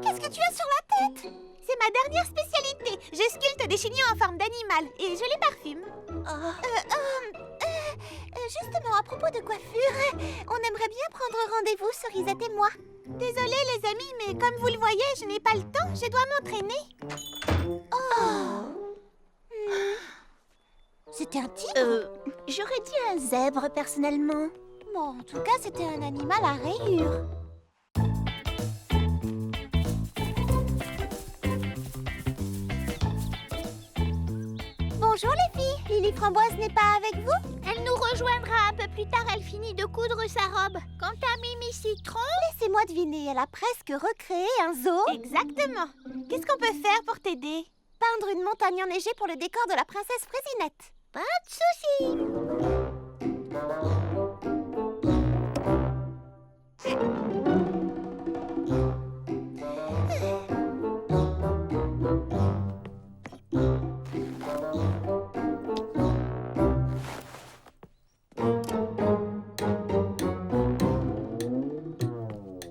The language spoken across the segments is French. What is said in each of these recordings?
Qu'est-ce que tu as sur la tête? C'est ma dernière spécialité. Je sculpte des chignons en forme d'animal et je les parfume. Justement, à propos de coiffure, on aimerait bien prendre rendez-vous, Cerisette et moi. Désolée les amis, mais comme vous le voyez, je n'ai pas le temps. Je dois m'entraîner. C'était un tigre? J'aurais dit un zèbre, personnellement. Bon, en tout cas, c'était un animal à rayures. Bonjour les filles, Lily Framboise n'est pas avec vous? Elle nous rejoindra un peu plus tard, elle finit de coudre sa robe. Quant à Mimi Citron... Laissez-moi deviner, elle a presque recréé un zoo. Exactement. Qu'est-ce qu'on peut faire pour t'aider? Peindre une montagne enneigée pour le décor de la princesse Fraisinette. Pas de soucis.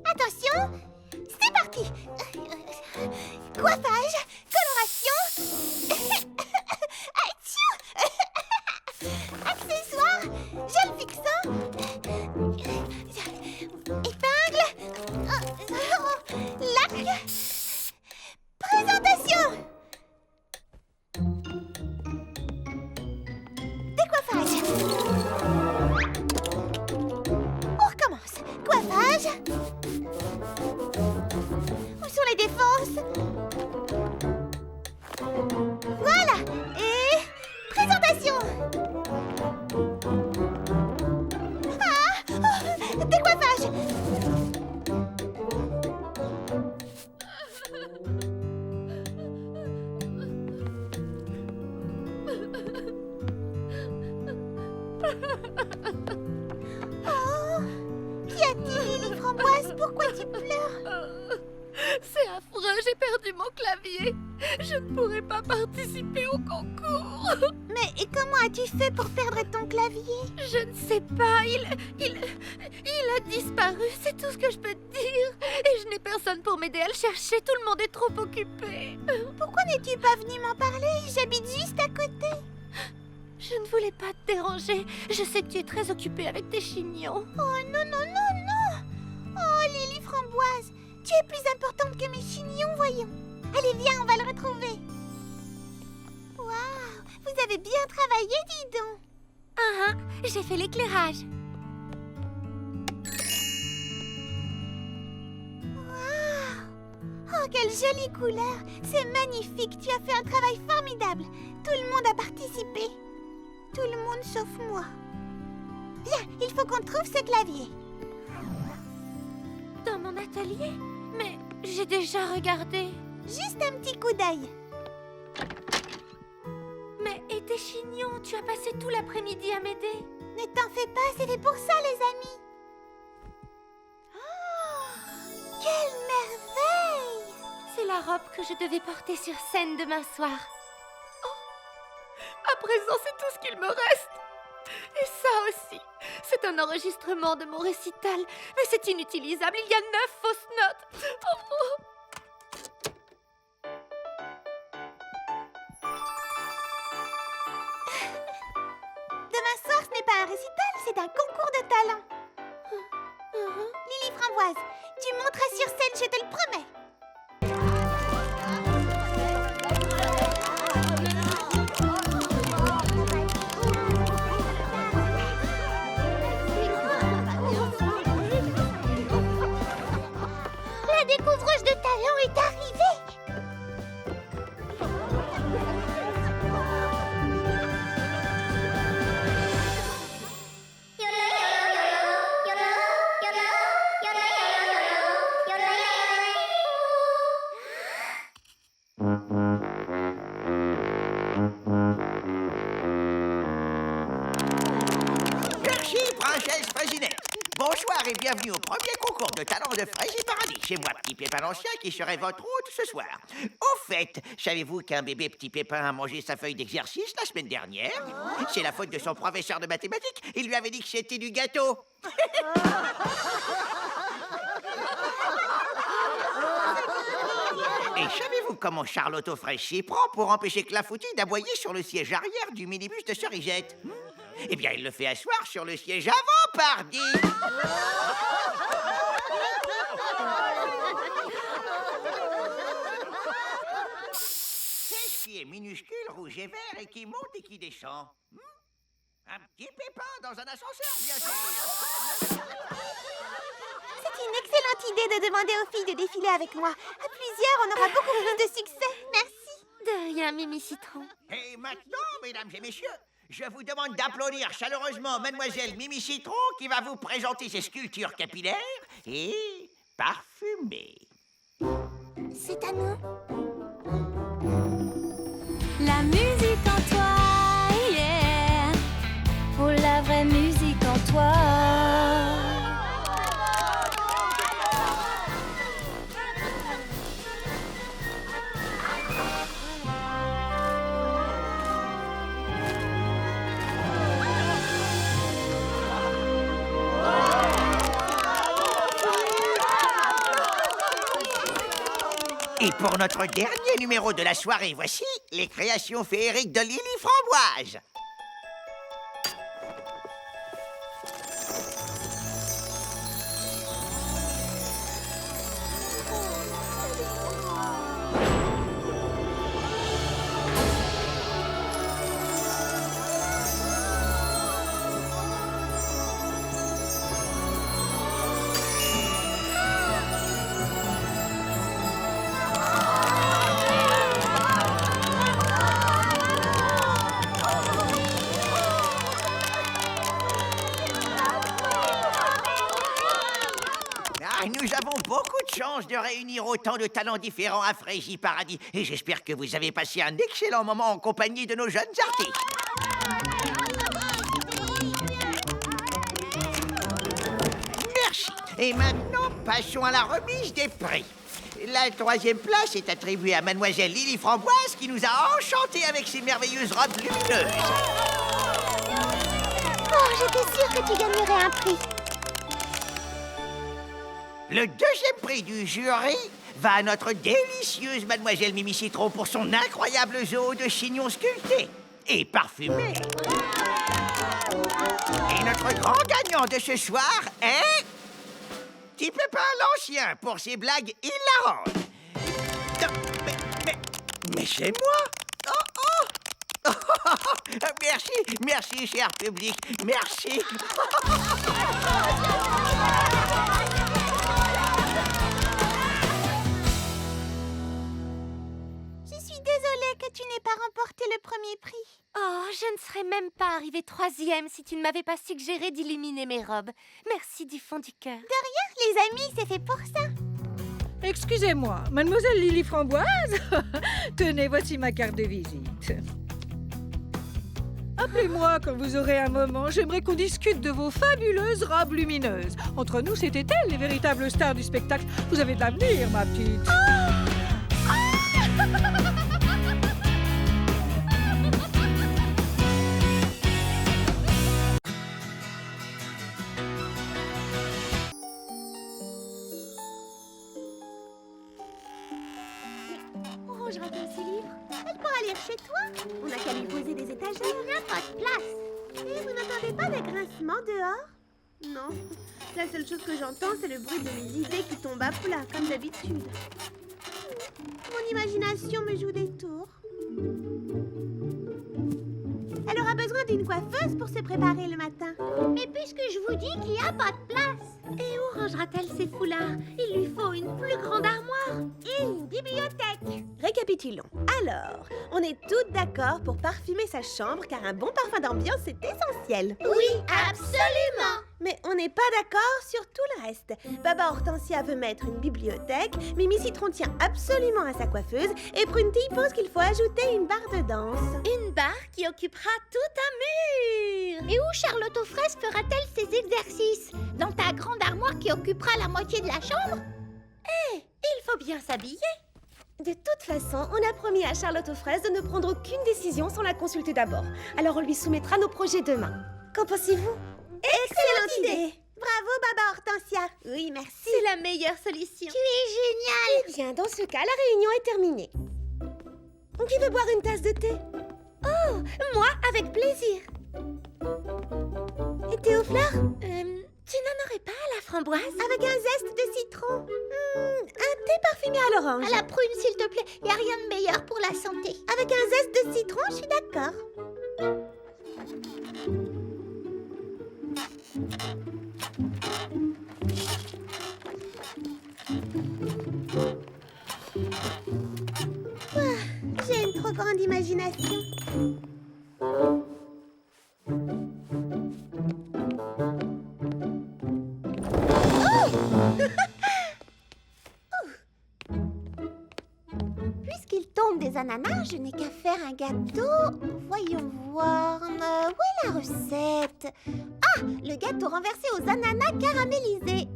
Attention, c'est parti. Coiffage, coloration, accessoires, gel fixant, épingle, lac, présentation. Décoiffage. On recommence. Coiffage. Où sont les défenses? Voilà. Et présentation. Décoiffage. Oh, qu'y a-t-il, Lily Framboise? Pourquoi tu pleures? C'est affreux, j'ai perdu mon clavier. Je ne pourrai pas participer au concours. Mais et comment as-tu fait pour perdre ton clavier? Je ne sais pas, il a disparu, c'est tout ce que je peux te dire. Et je n'ai personne pour m'aider à le chercher, tout le monde est trop occupé. Pourquoi n'es-tu pas venue m'en parler? J'habite juste à côté. Je ne voulais pas te déranger, je sais que tu es très occupée avec tes chignons. Oh non, non, non, non! Oh, Lily Framboise, tu es plus importante que mes chignons, voyons. Allez, viens, on va le retrouver. Waouh, vous avez bien travaillé, dis donc. J'ai fait l'éclairage. Waouh! Oh, quelle jolie couleur! C'est magnifique, tu as fait un travail formidable. Tout le monde a participé. Tout le monde sauf moi. Bien, il faut qu'on trouve ce clavier. Dans mon atelier? Mais j'ai déjà regardé. Juste un petit coup d'œil. Mais et tes chignons? Tu as passé tout l'après-midi à m'aider. Ne t'en fais pas, c'est fait pour ça, les amis. Oh, quelle merveille! C'est la robe que je devais porter sur scène demain soir. À présent, c'est tout ce qu'il me reste. Et ça aussi, c'est un enregistrement de mon récital. Mais c'est inutilisable, il y a 9 fausses notes. Oh. Demain soir, ce n'est pas un récital, c'est un concours de talent. Lily Framboise, tu monteras sur scène, je te le promets. La découvreuse de talent est arrivée. Merci, princesse Fraisinette. Bonsoir et bienvenue au premier concours de talent de Fraisie-Paradis. C'est moi, Petit Pépin l'Ancien, qui serai votre hôte ce soir. Au fait, savez-vous qu'un bébé Petit Pépin a mangé sa feuille d'exercice la semaine dernière? C'est la faute de son professeur de mathématiques. Il lui avait dit que c'était du gâteau. Et savez-vous comment Charlotte aux fraises s'y prend pour empêcher Clafoutis d'aboyer sur le siège arrière du minibus de Cerisette? Eh bien, il le fait asseoir sur le siège avant, pardi. Qu'est-ce qui est minuscule, rouge et vert, et qui monte et qui descend? Un petit pépin dans un ascenseur, bien sûr. C'est une excellente idée de demander aux filles de défiler avec moi. À plusieurs, on aura beaucoup plus de succès. Merci. De rien, Mimi Citron. Et maintenant, mesdames et messieurs, je vous demande d'applaudir chaleureusement Mademoiselle Mimi Citron qui va vous présenter ses sculptures capillaires et parfumées. C'est à nous. La musique en toi, yeah. Oh, la vraie musique en toi. Et pour notre dernier numéro de la soirée, voici les créations féeriques de Lily Framboise. Nous avons beaucoup de chance de réunir autant de talents différents à Frégie Paradis. Et j'espère que vous avez passé un excellent moment en compagnie de nos jeunes artistes. Merci. Et maintenant, passons à la remise des prix. La 3e place est attribuée à Mademoiselle Lily Framboise qui nous a enchantés avec ses merveilleuses robes lumineuses. Oh, j'étais sûre que tu gagnerais un prix. Le 2e prix du jury va à notre délicieuse Mademoiselle Mimi Citron pour son incroyable zoo de chignons sculptés et parfumés. Et notre grand gagnant de ce soir est... Petit Pépin l'Ancien pour ses blagues hilarantes. Mais c'est moi. Oh. Merci, cher public, merci. Je suis désolée que tu n'aies pas remporté le premier prix. Oh, je ne serais même pas arrivée 3e si tu ne m'avais pas suggéré d'illuminer mes robes. Merci du fond du cœur. Les amis, c'est fait pour ça. Excusez-moi, Mademoiselle Lily Framboise. Tenez, voici ma carte de visite. Appelez-moi quand vous aurez un moment. J'aimerais qu'on discute de vos fabuleuses robes lumineuses. Entre nous, c'était elles les véritables stars du spectacle. Vous avez de l'avenir, ma petite. Oh, je rappelle ces livres. Elle pourra lire chez toi. On n'a qu'à lui poser des étagères. Il n'y a pas de place. Et vous n'entendez pas des grincements dehors? Non. La seule chose que j'entends, c'est le bruit de mes idées qui tombent à plat, comme d'habitude. Mon imagination me joue des tours. Elle aura besoin d'une coiffeuse pour se préparer le matin. Mais puisque je vous dis qu'il n'y a pas de place. Et où rangera-t-elle ses foulards? Il lui faut une plus grande armoire. Et une bibliothèque. Récapitulons. Alors, on est toutes d'accord pour parfumer sa chambre car un bon parfum d'ambiance est essentiel. Oui, absolument. Mais on n'est pas d'accord sur tout le reste. Baba Hortensia veut mettre une bibliothèque, Mimi Citron tient absolument à sa coiffeuse et Pruntille pense qu'il faut ajouter une barre de danse. Une barre qui occupera tout un mur. Et où Charlotte aux fraises fera-t-elle ses exercices? Dans ta grande armoire qui occupera la moitié de la chambre? Il faut bien s'habiller. De toute façon, on a promis à Charlotte aux fraises de ne prendre aucune décision sans la consulter d'abord. Alors on lui soumettra nos projets demain. Qu'en pensez-vous? Excellente idée. Bravo, Baba Hortensia. Oui, Oui, merci. C'est la meilleure solution. Tu es génial. Eh bien, dans ce cas, la réunion est terminée. Qui veut boire une tasse de thé? Oh, moi, avec plaisir. Et thé aux fleurs? Tu n'en aurais pas à la framboise? Avec un zeste de citron. Un thé parfumé à l'orange. À la prune, s'il te plaît. Y a rien de meilleur pour la santé. Avec un zeste de citron, je suis d'accord. J'ai une trop grande imagination. Puisqu'il tombe des ananas, je n'ai qu'à faire un gâteau. Voyons voir. Où est la recette? Ah, le gâteau renversé aux ananas caramélisés.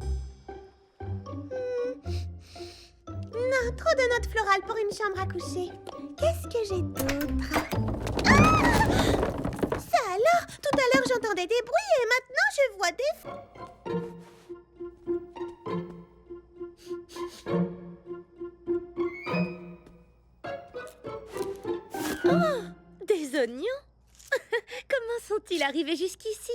Non, trop de notes florales pour une chambre à coucher. Qu'est-ce que j'ai d'autre? Ah! Ça alors? Tout à l'heure j'entendais des bruits et maintenant je vois des... Oh, des oignons? Comment sont-ils arrivés jusqu'ici?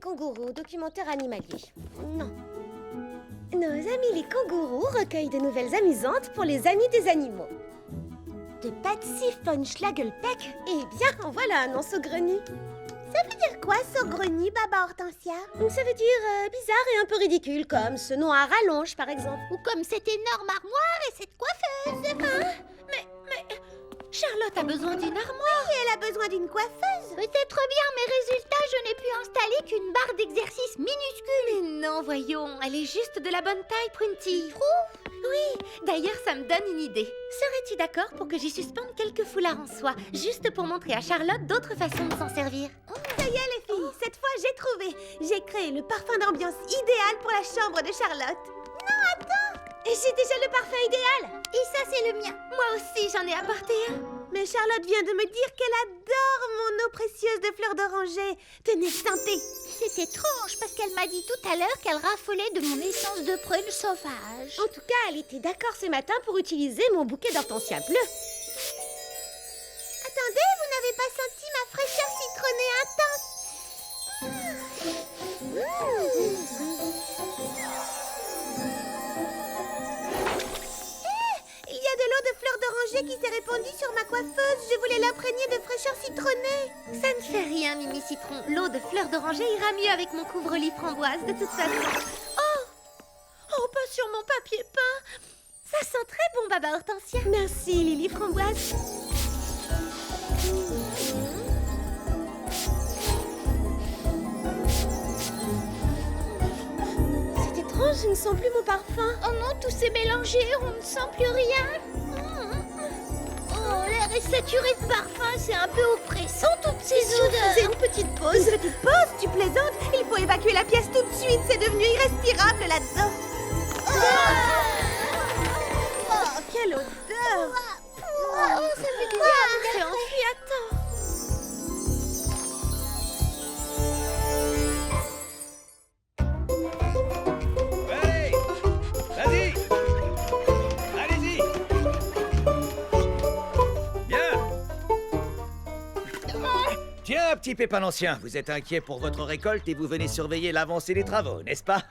Kangourous, documentaire animalier. Non. Nos amis les kangourous recueillent de nouvelles amusantes pour les amis des animaux. De Patsy von Schlagelpeck. Eh bien, en voilà un nom saugrenu. Ça veut dire quoi, saugrenu, Baba Hortensia? Ça veut dire bizarre et un peu ridicule, comme ce nom à rallonge, par exemple. Ou comme cette énorme armoire et cette coiffeuse. Hein? Mais... Charlotte a besoin d'une armoire. Oui, elle a besoin d'une coiffeuse. Peut-être bien, mais résultat, je n'ai pu installer qu'une barre d'exercice minuscule. Mais non, voyons, elle est juste de la bonne taille, Prunty. Tu trouves? Oui, d'ailleurs, ça me donne une idée. Serais-tu d'accord pour que j'y suspende quelques foulards en soie, juste pour montrer à Charlotte d'autres façons de s'en servir? Ça y est, les filles, cette fois, j'ai trouvé. J'ai créé le parfum d'ambiance idéal pour la chambre de Charlotte. Non, attends! Et j'ai déjà le parfum idéal. Et ça, c'est le mien. Moi aussi, j'en ai apporté un. Mais Charlotte vient de me dire qu'elle adore mon eau précieuse de fleurs d'oranger. Tenez, sentez. C'est étrange parce qu'elle m'a dit tout à l'heure qu'elle raffolait de mon essence de prune sauvage. En tout cas, elle était d'accord ce matin pour utiliser mon bouquet d'hortensia bleu. Attendez, vous n'avez pas senti ma fraîcheur citronnée intense? Il y a de l'eau de fleurs d'oranger qui s'est répandue sur ma coiffeuse. Je voulais l'imprégner de fraîcheur citronnée. Ça ne fait rien, Mimi Citron. L'eau de fleurs d'oranger ira mieux avec mon couvre-lit framboise, de toute façon. Oh, pas sur mon papier peint. Ça sent très bon, Baba Hortensia. Merci, Lily Framboise. C'est étrange, je ne sens plus mon parfum. Oh non, tout s'est mélangé, on ne sent plus rien. Oh, l'air est saturé de parfum, c'est un peu oppressant toutes ces odeurs. C'est une petite pause. Une petite pause, tu plaisantes? Il faut évacuer la pièce tout de suite, c'est devenu irrespirable là-dedans. Oh, quelle odeur! Oh, ça fait du bien. C'est enfui à temps. Tiens, petit Pépin ancien, vous êtes inquiet pour votre récolte et vous venez surveiller l'avancée des travaux, n'est-ce pas?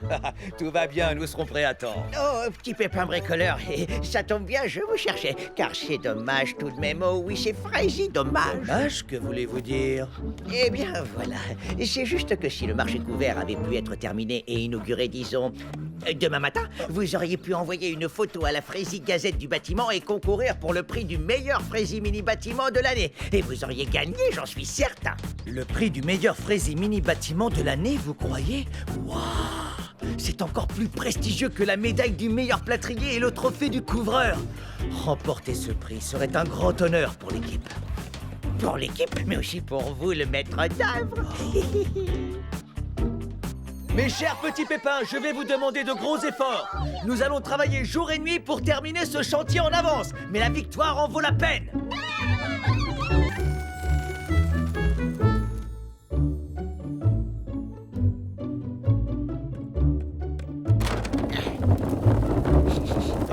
Tout va bien, nous serons prêts à temps. Oh, petit Pépin bricoleur, ça tombe bien, je vous cherchais. Car c'est dommage tout de même, oh oui, c'est Frazy, dommage. Dommage, que voulez-vous dire? Eh bien, voilà. C'est juste que si le marché couvert avait pu être terminé et inauguré, disons, demain matin, vous auriez pu envoyer une photo à la Frazy Gazette du bâtiment et concourir pour le prix du meilleur Frazy Mini Bâtiment de l'année. Et vous auriez gagné, j'en suis certain. Le prix du meilleur Frazy Mini Bâtiment de l'année, vous croyez? Waouh! C'est encore plus prestigieux que la médaille du meilleur plâtrier et le trophée du couvreur. Remporter ce prix serait un grand honneur pour l'équipe. Pour l'équipe, mais aussi pour vous, le maître d'œuvre. Mes chers petits pépins, je vais vous demander de gros efforts. Nous allons travailler jour et nuit pour terminer ce chantier en avance. Mais la victoire en vaut la peine.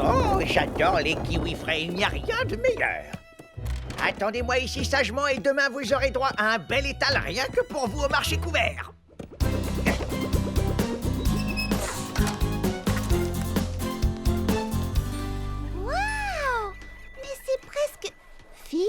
Oh, j'adore les kiwis frais, il n'y a rien de meilleur. Attendez-moi ici sagement et demain vous aurez droit à un bel étal rien que pour vous au marché couvert. Waouh! Mais c'est presque fini.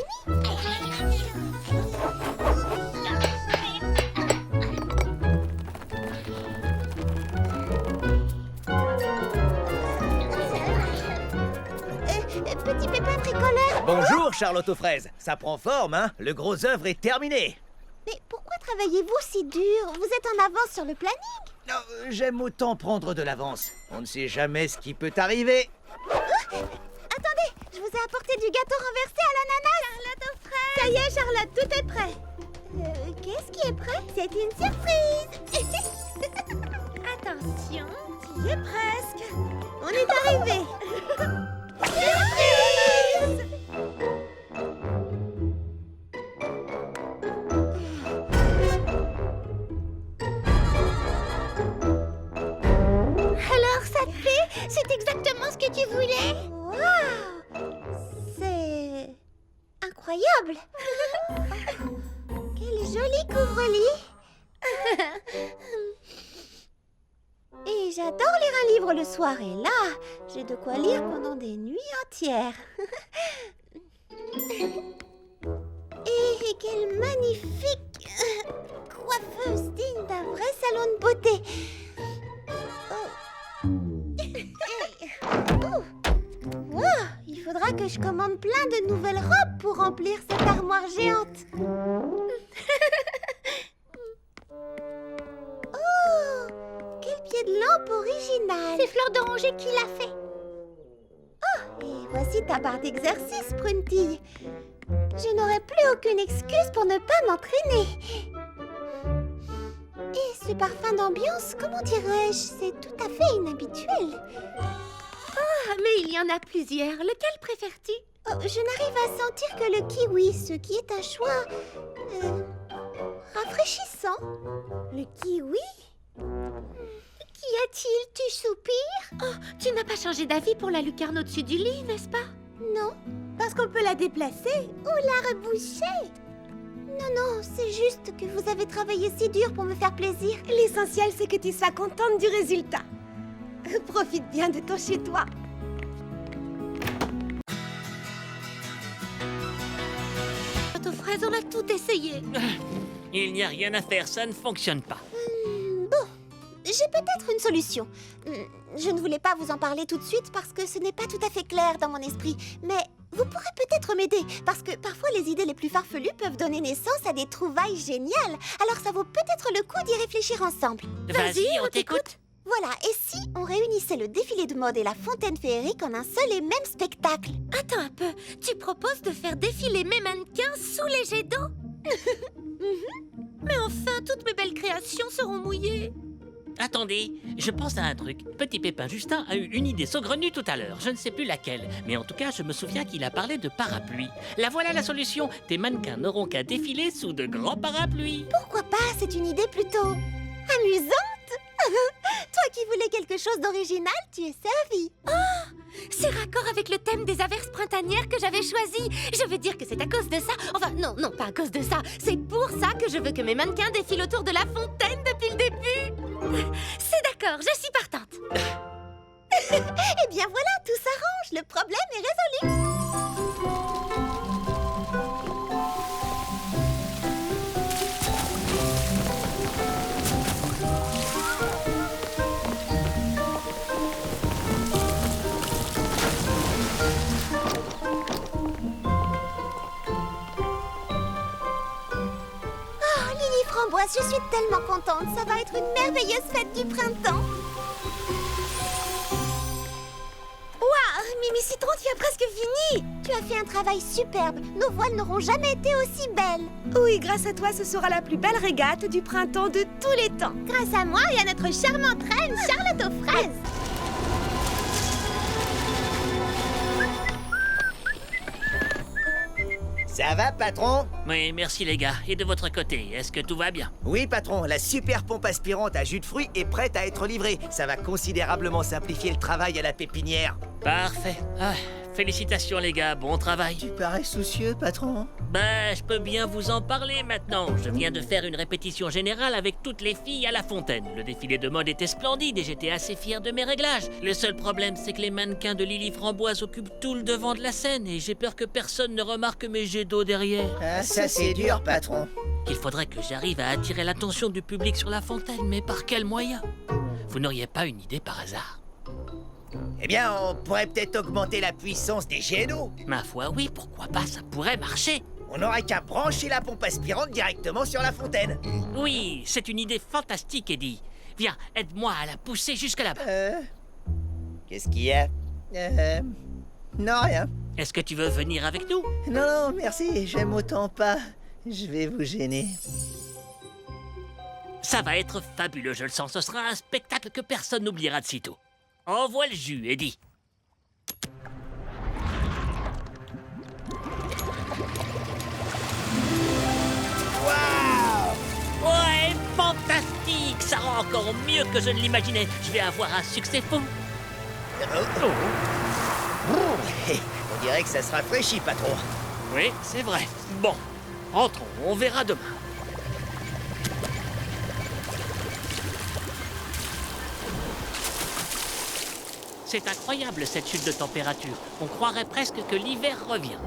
Petit Pépin bricoleur. Bonjour, Charlotte aux fraises. Ça prend forme, hein? Le gros œuvre est terminé. Mais pourquoi travaillez-vous si dur? Vous êtes en avance sur le planning. Non, j'aime autant prendre de l'avance. On ne sait jamais ce qui peut arriver. Attendez, je vous ai apporté du gâteau renversé à l'ananas. Charlotte aux fraises. Ça y est, Charlotte, tout est prêt. Qu'est-ce qui est prêt? C'est une surprise. Attention. Tu y es presque. On est arrivé. Surprise! Alors, ça te plaît? C'est exactement ce que tu voulais? Waouh! C'est incroyable! Quel joli couvre-lit! Et j'adore lire un livre le soir, et là, j'ai de quoi lire pendant des nuits entières. Et quelle magnifique coiffeuse digne d'un vrai salon de beauté. Oh. Wow, il faudra que je commande plein de nouvelles robes pour remplir cette armoire géante. Oh, quel pied de lampe original. C'est Fleur d'Oranger qui l'a fait. Oh, et voici ta barre d'exercice, Pruntille. Je n'aurai plus aucune excuse pour ne pas m'entraîner. Et ce parfum d'ambiance, comment dirais-je, c'est tout à fait inhabituel. Ah, mais il y en a plusieurs. Lequel préfères-tu? Oh, je n'arrive à sentir que le kiwi, ce qui est un choix rafraîchissant. Le kiwi? Qu'y a-t-il? Tu soupires? Oh, tu n'as pas changé d'avis pour la lucarne au-dessus du lit, n'est-ce pas? Non, parce qu'on peut la déplacer ou la reboucher. Non, c'est juste que vous avez travaillé si dur pour me faire plaisir. L'essentiel, c'est que tu sois contente du résultat. Profite bien de ton chez-toi. Aux fraises, on a tout essayé. Il n'y a rien à faire, ça ne fonctionne pas. Bon, j'ai peut-être une solution. Je ne voulais pas vous en parler tout de suite parce que ce n'est pas tout à fait clair dans mon esprit. Mais vous pourrez peut-être m'aider parce que parfois les idées les plus farfelues peuvent donner naissance à des trouvailles géniales. Alors ça vaut peut-être le coup d'y réfléchir ensemble. Vas-y, on t'écoute. Voilà, et si on réunissait le défilé de mode et la fontaine féerique en un seul et même spectacle? Attends un peu, tu proposes de faire défiler mes mannequins sous les jets d'eau? Mais enfin, toutes mes belles créations seront mouillées. Attendez, je pense à un truc. Petit Pépin Justin a eu une idée saugrenue tout à l'heure. Je ne sais plus laquelle. Mais en tout cas, je me souviens qu'il a parlé de parapluie. La voilà la solution. Tes mannequins n'auront qu'à défiler sous de grands parapluies. Pourquoi pas? C'est une idée plutôt amusante. Toi qui voulais quelque chose d'original, tu es servi. Oh, C'est raccord avec le thème des averses printanières que j'avais choisi. Je veux dire que c'est à cause de ça. Enfin, non, pas à cause de ça. C'est pour ça que je veux que mes mannequins défilent autour de la fontaine depuis le début. C'est d'accord, je suis partante. Eh bien voilà, tout s'arrange. Le problème est résolu. Framboise, je suis tellement contente. Ça va être une merveilleuse fête du printemps. Waouh, Mimi Citron, tu as presque fini. Tu as fait un travail superbe. Nos voiles n'auront jamais été aussi belles. Oui, grâce à toi, ce sera la plus belle régate du printemps de tous les temps. Grâce à moi et à notre charmante reine, Charlotte aux fraises. Ça va, patron? Oui, merci les gars. Et de votre côté, est-ce que tout va bien? Oui, patron, la super pompe aspirante à jus de fruits est prête à être livrée. Ça va considérablement simplifier le travail à la pépinière. Parfait. Ah, félicitations les gars, bon travail. Tu parais soucieux, patron. Bah, je peux bien vous en parler maintenant. Je viens de faire une répétition générale avec toutes les filles à la fontaine. Le défilé de mode était splendide et j'étais assez fier de mes réglages. Le seul problème, c'est que les mannequins de Lily Framboise occupent tout le devant de la scène et j'ai peur que personne ne remarque mes jets d'eau derrière. Ah, ça c'est dur, patron. Il faudrait que j'arrive à attirer l'attention du public sur la fontaine, mais par quel moyen? Vous n'auriez pas une idée par hasard? Eh bien, on pourrait peut-être augmenter la puissance des jets d'eau. Ma foi, oui, pourquoi pas, ça pourrait marcher. On n'aurait qu'à brancher la pompe aspirante directement sur la fontaine. Oui, c'est une idée fantastique, Eddie. Viens, aide-moi à la pousser jusque là-bas. Qu'est-ce qu'il y a? Non, rien. Est-ce que tu veux venir avec nous? Non, merci, j'aime autant pas. Je vais vous gêner. Ça va être fabuleux, je le sens. Ce sera un spectacle que personne n'oubliera de sitôt. Envoie le jus, Eddie. Ouais, fantastique! Ça rend encore mieux que je ne l'imaginais. Je vais avoir un succès fou. On dirait que ça se rafraîchit, patron. Oui, c'est vrai. Bon, entrons, on verra demain. C'est incroyable cette chute de température. On croirait presque que l'hiver revient.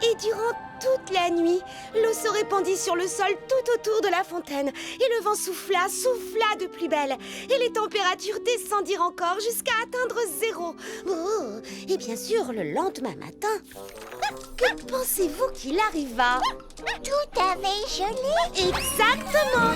Et durant toute la nuit, l'eau se répandit sur le sol tout autour de la fontaine. Et le vent souffla de plus belle. Et les températures descendirent encore jusqu'à atteindre 0. Oh, et bien sûr, le lendemain matin... Que pensez-vous qu'il arriva? Tout avait gelé. Exactement!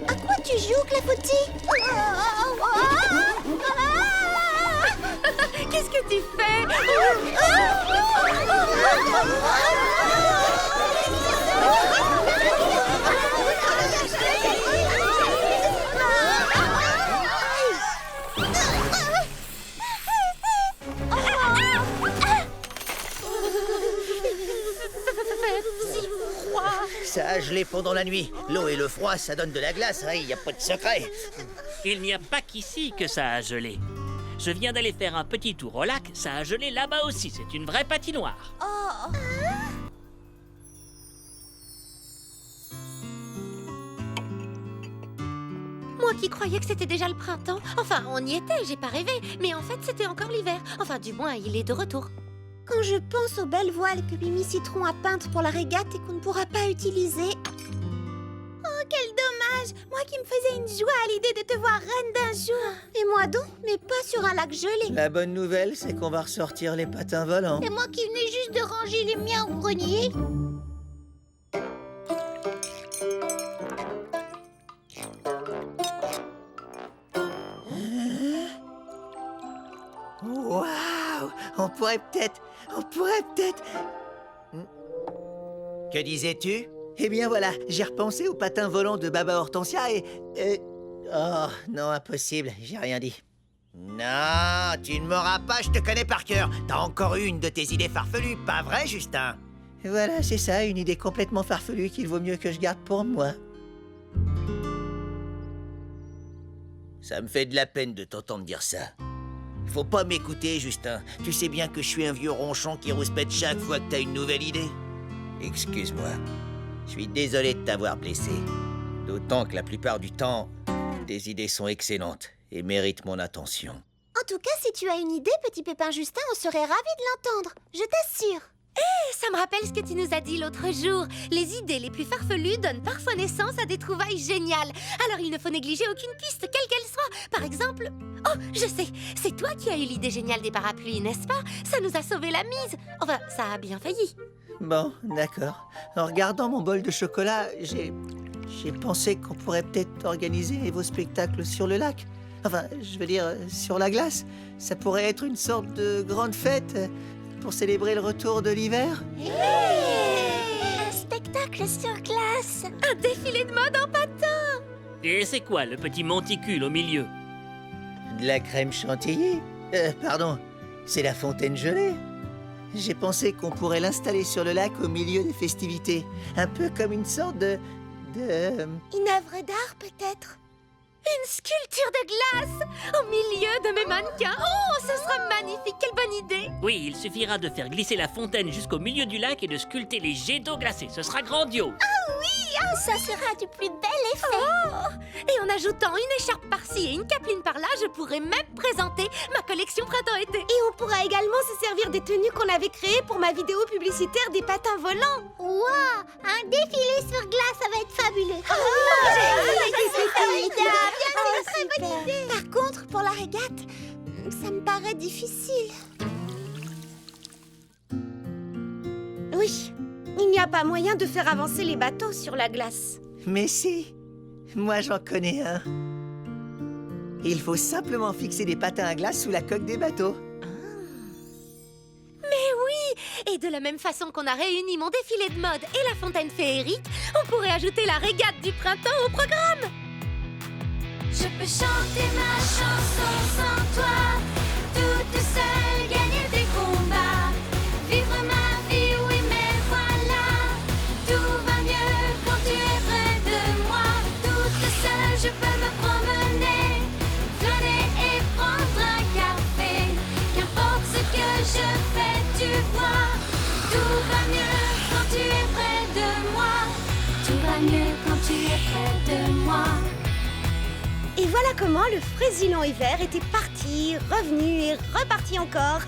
À quoi tu joues, Clafoutis? Qu'est-ce que tu fais? Ça a gelé pendant la nuit. L'eau et le froid, ça donne de la glace, il n'y a pas de secret. Il n'y a pas qu'ici que ça a gelé. Je viens d'aller faire un petit tour au lac, ça a gelé là-bas aussi. C'est une vraie patinoire. Moi qui croyais que c'était déjà le printemps. Enfin, on y était, j'ai pas rêvé. Mais en fait, c'était encore l'hiver. Enfin, du moins, il est de retour. Quand je pense aux belles voiles que Mimi Citron a peintes pour la régate et qu'on ne pourra pas utiliser... Oh, quel dommage! Moi qui me faisais une joie à l'idée de te voir reine d'un jour. Et moi donc, mais pas sur un lac gelé. La bonne nouvelle, c'est qu'on va ressortir les patins volants. Et moi qui venais juste de ranger les miens au grenier. Waouh! pourrait peut-être... Que disais-tu? Eh bien voilà, j'ai repensé au patin volant de Baba Hortensia et... Oh, non, impossible, j'ai rien dit. Non, tu ne m'auras pas, je te connais par cœur. T'as encore une de tes idées farfelues, pas vrai, Justin? Voilà, c'est ça, une idée complètement farfelue qu'il vaut mieux que je garde pour moi. Ça me fait de la peine de t'entendre dire ça. Faut pas m'écouter, Justin. Tu sais bien que je suis un vieux ronchon qui rouspète chaque fois que t'as une nouvelle idée. Excuse-moi. Je suis désolé de t'avoir blessé. D'autant que la plupart du temps, tes idées sont excellentes et méritent mon attention. En tout cas, si tu as une idée, petit Pépin Justin, on serait ravis de l'entendre. Je t'assure. Ça me rappelle ce que tu nous as dit l'autre jour. Les idées les plus farfelues donnent parfois naissance à des trouvailles géniales. Alors il ne faut négliger aucune piste, quelle qu'elle soit. Par exemple... Oh, je sais, c'est toi qui as eu l'idée géniale des parapluies, n'est-ce pas? Ça nous a sauvé la mise. Enfin, ça a bien failli. Bon, d'accord. En regardant mon bol de chocolat, j'ai pensé qu'on pourrait peut-être organiser vos spectacles sur le lac. Enfin, je veux dire, sur la glace. Ça pourrait être une sorte de grande fête pour célébrer le retour de l'hiver. Un spectacle sur glace. Un défilé de mode en patin. Et c'est quoi le petit monticule au milieu? De la crème chantilly? Pardon, c'est la fontaine gelée. J'ai pensé qu'on pourrait l'installer sur le lac au milieu des festivités. Un peu comme une sorte de... Une œuvre d'art, peut-être? Une sculpture de glace au milieu de mes mannequins. Oh, ce sera magnifique, quelle bonne idée. Oui, il suffira de faire glisser la fontaine jusqu'au milieu du lac et de sculpter les jets d'eau glacée. Ce sera grandiose. Ça sera du plus bel effet. Oh, et en ajoutant une écharpe par-ci et une capeline par-là, je pourrais même présenter ma collection printemps-été. Et on pourra également se servir des tenues qu'on avait créées pour ma vidéo publicitaire des patins volants. Waouh, un défilé sur glace, ça va être fabuleux. C'est très bonne idée. Par contre, pour la régate, ça me paraît difficile. Oui, il n'y a pas moyen de faire avancer les bateaux sur la glace. Mais si, moi j'en connais un. Il faut simplement fixer des patins à glace sous la coque des bateaux. Et de la même façon qu'on a réuni mon défilé de mode et la fontaine féerique, on pourrait ajouter la régate du printemps au programme. Je peux chanter ma chanson sans toi, toute seule gagner des combats, vivre ma vie, oui mais voilà, tout va mieux quand tu es près de moi. Toute seule je peux me promener, flâner et prendre un café, qu'importe ce que je fais, tu vois, tout va mieux quand tu es près de moi, tout va mieux quand tu es près de moi. Et voilà comment le Frésilon hiver était parti, revenu et reparti encore,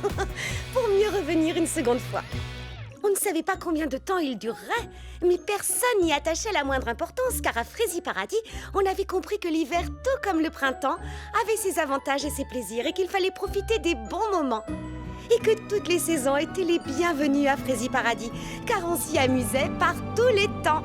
pour mieux revenir une seconde fois. On ne savait pas combien de temps il durerait, mais personne n'y attachait la moindre importance, car à Frézy Paradis, on avait compris que l'hiver, tout comme le printemps, avait ses avantages et ses plaisirs, et qu'il fallait profiter des bons moments. Et que toutes les saisons étaient les bienvenues à Frézy Paradis, car on s'y amusait par tous les temps.